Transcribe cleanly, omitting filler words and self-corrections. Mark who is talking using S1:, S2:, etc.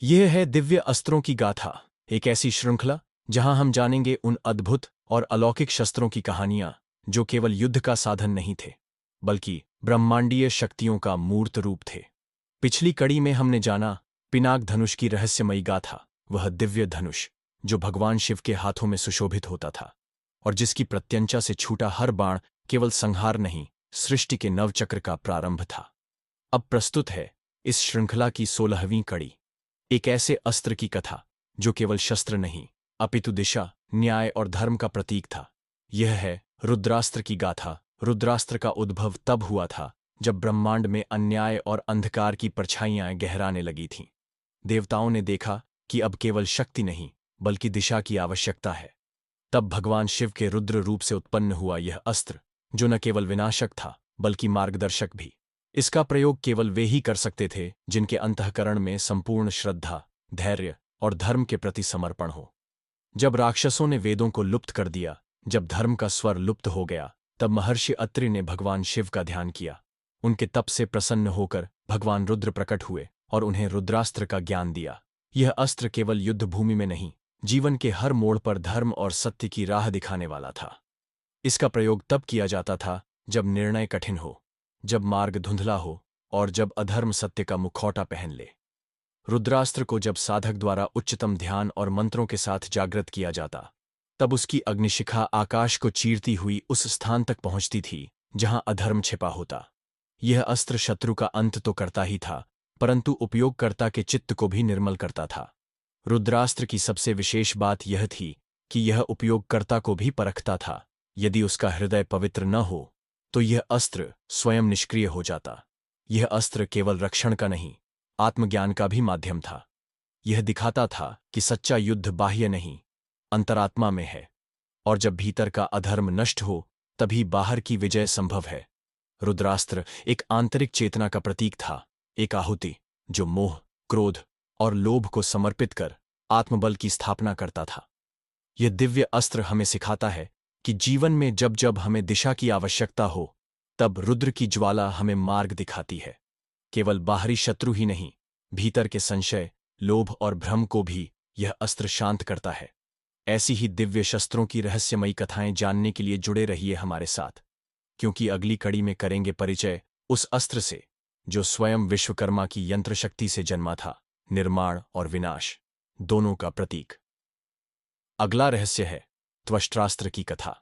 S1: यह है दिव्य अस्त्रों की गाथा, एक ऐसी श्रृंखला जहां हम जानेंगे उन अद्भुत और अलौकिक शस्त्रों की कहानियां जो केवल युद्ध का साधन नहीं थे, बल्कि ब्रह्मांडीय शक्तियों का मूर्त रूप थे। पिछली कड़ी में हमने जाना पिनाक धनुष की रहस्यमयी गाथा, वह दिव्य धनुष जो भगवान शिव के हाथों में सुशोभित होता था और जिसकी प्रत्यंचा से छूटा हर बाण केवल संहार नहीं, सृष्टि के नवचक्र का प्रारंभ था। अब प्रस्तुत है इस श्रृंखला की 16वीं कड़ी, एक ऐसे अस्त्र की कथा जो केवल शस्त्र नहीं अपितु दिशा, न्याय और धर्म का प्रतीक था। यह है रुद्रास्त्र की गाथा। रुद्रास्त्र का उद्भव तब हुआ था जब ब्रह्मांड में अन्याय और अंधकार की परछाइयां गहराने लगी थीं। देवताओं ने देखा कि अब केवल शक्ति नहीं बल्कि दिशा की आवश्यकता है। तब भगवान शिव के रुद्र रूप से उत्पन्न हुआ यह अस्त्र, जो न केवल विनाशक था बल्कि मार्गदर्शक भी। इसका प्रयोग केवल वे ही कर सकते थे जिनके अंतःकरण में संपूर्ण श्रद्धा, धैर्य और धर्म के प्रति समर्पण हो। जब राक्षसों ने वेदों को लुप्त कर दिया, जब धर्म का स्वर लुप्त हो गया, तब महर्षि अत्रि ने भगवान शिव का ध्यान किया। उनके तप से प्रसन्न होकर भगवान रुद्र प्रकट हुए और उन्हें रुद्रास्त्र का ज्ञान दिया। यह अस्त्र केवल युद्ध भूमि में नहीं, जीवन के हर मोड़ पर धर्म और सत्य की राह दिखाने वाला था। इसका प्रयोग तब किया जाता था जब निर्णय कठिन हो, जब मार्ग धुंधला हो और जब अधर्म सत्य का मुखौटा पहन ले। रुद्रास्त्र को जब साधक द्वारा उच्चतम ध्यान और मंत्रों के साथ जागृत किया जाता, तब उसकी अग्निशिखा आकाश को चीरती हुई उस स्थान तक पहुंचती थी जहां अधर्म छिपा होता। यह अस्त्र शत्रु का अंत तो करता ही था, परंतु उपयोगकर्ता के चित्त को भी निर्मल करता था। रुद्रास्त्र की सबसे विशेष बात यह थी कि यह उपयोगकर्ता को भी परखता था। यदि उसका हृदय पवित्र न हो तो यह अस्त्र स्वयं निष्क्रिय हो जाता। यह अस्त्र केवल रक्षण का नहीं, आत्मज्ञान का भी माध्यम था। यह दिखाता था कि सच्चा युद्ध बाह्य नहीं, अंतरात्मा में है, और जब भीतर का अधर्म नष्ट हो तभी बाहर की विजय संभव है। रुद्रास्त्र एक आंतरिक चेतना का प्रतीक था, एक आहुति जो मोह, क्रोध और लोभ को समर्पित कर आत्मबल की स्थापना करता था। यह दिव्य अस्त्र हमें सिखाता है कि जीवन में जब जब हमें दिशा की आवश्यकता हो, तब रुद्र की ज्वाला हमें मार्ग दिखाती है। केवल बाहरी शत्रु ही नहीं, भीतर के संशय, लोभ और भ्रम को भी यह अस्त्र शांत करता है। ऐसी ही दिव्य शस्त्रों की रहस्यमयी कथाएं जानने के लिए जुड़े रहिए हमारे साथ, क्योंकि अगली कड़ी में करेंगे परिचय उस अस्त्र से जो स्वयं विश्वकर्मा की यंत्र शक्ति से जन्मा था, निर्माण और विनाश दोनों का प्रतीक। अगला रहस्य है त्वष्ट्रास्त्र की कथा।